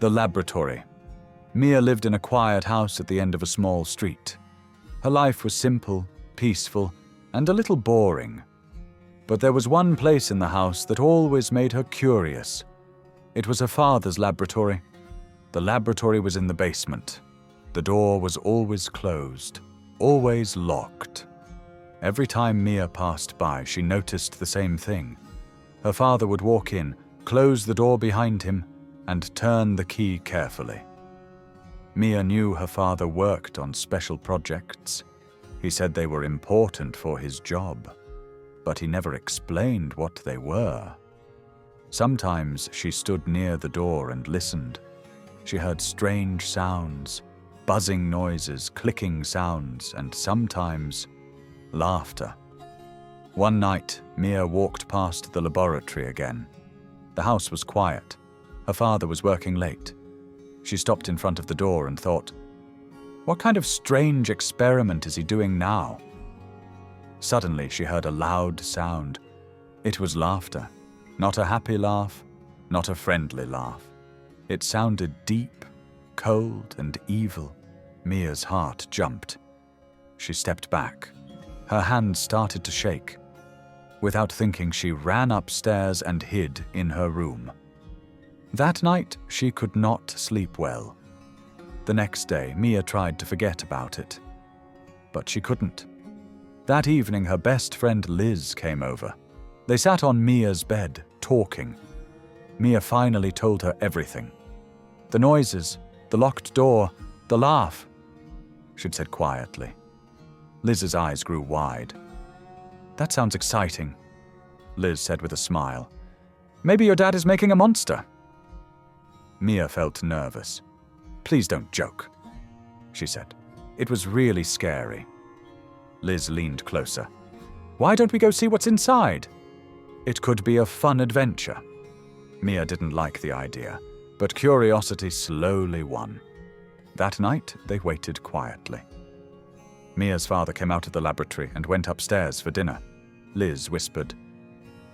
The laboratory. Mia lived in a quiet house at the end of a small street. Her life was simple, peaceful, and a little boring. But there was one place in the house that always made her curious. It was her father's laboratory. The laboratory was in the basement. The door was always closed, always locked. Every time Mia passed by, she noticed the same thing. Her father would walk in, close the door behind him, and turn the key carefully. Mia knew her father worked on special projects. He said they were important for his job, but he never explained what they were. Sometimes she stood near the door and listened. She heard strange sounds, buzzing noises, clicking sounds, and sometimes laughter. One night, Mia walked past the laboratory again. The house was quiet. Her father was working late. She stopped in front of the door and thought, what kind of strange experiment is he doing now? Suddenly, she heard a loud sound. It was laughter. Not a happy laugh, not a friendly laugh. It sounded deep, cold, and evil. Mia's heart jumped. She stepped back. Her hands started to shake. Without thinking, she ran upstairs and hid in her room. That night, she could not sleep well. The next day, Mia tried to forget about it, but she couldn't. That evening, her best friend Liz came over. They sat on Mia's bed, talking. Mia finally told her everything. The noises, the locked door, the laugh, she'd said quietly. Liz's eyes grew wide. That sounds exciting, Liz said with a smile. Maybe your dad is making a monster. Mia felt nervous. Please don't joke, she said. It was really scary. Liz leaned closer. Why don't we go see what's inside? It could be a fun adventure. Mia didn't like the idea, but curiosity slowly won. That night, they waited quietly. Mia's father came out of the laboratory and went upstairs for dinner. Liz whispered,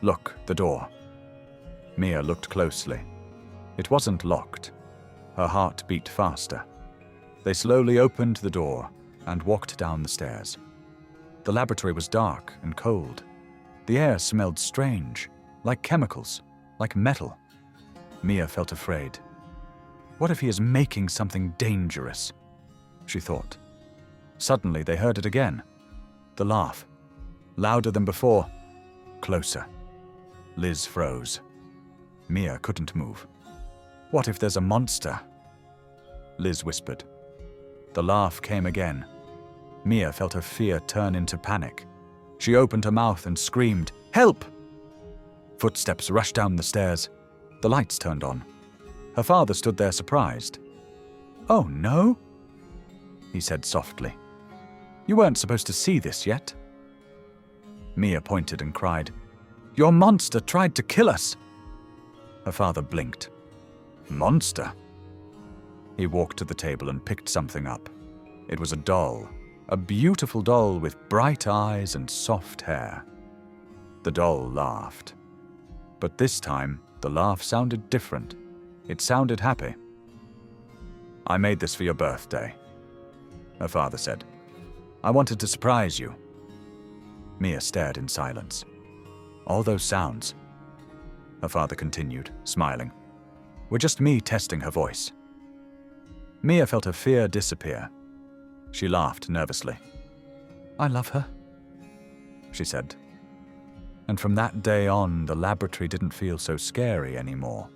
"Look, the door." Mia looked closely. It wasn't locked. Her heart beat faster. They slowly opened the door and walked down the stairs. The laboratory was dark and cold. The air smelled strange, like chemicals, like metal. Mia felt afraid. What if he is making something dangerous? She thought. Suddenly, they heard it again. The laugh. Louder than before. Closer. Liz froze. Mia couldn't move. What if there's a monster? Liz whispered. The laugh came again. Mia felt her fear turn into panic. She opened her mouth and screamed, "Help!" Footsteps rushed down the stairs. The lights turned on. Her father stood there surprised. "Oh, no?" he said softly. "You weren't supposed to see this yet." Mia pointed and cried, "Your monster tried to kill us!" Her father blinked. "Monster?" He walked to the table and picked something up. It was a doll, a beautiful doll with bright eyes and soft hair. The doll laughed. But this time, the laugh sounded different. It sounded happy. "I made this for your birthday," her father said. "I wanted to surprise you." Mia stared in silence. "All those sounds," her father continued, smiling, "were just me testing her voice." Mia felt her fear disappear. She laughed nervously. "I love her," she said. And from that day on, the laboratory didn't feel so scary anymore.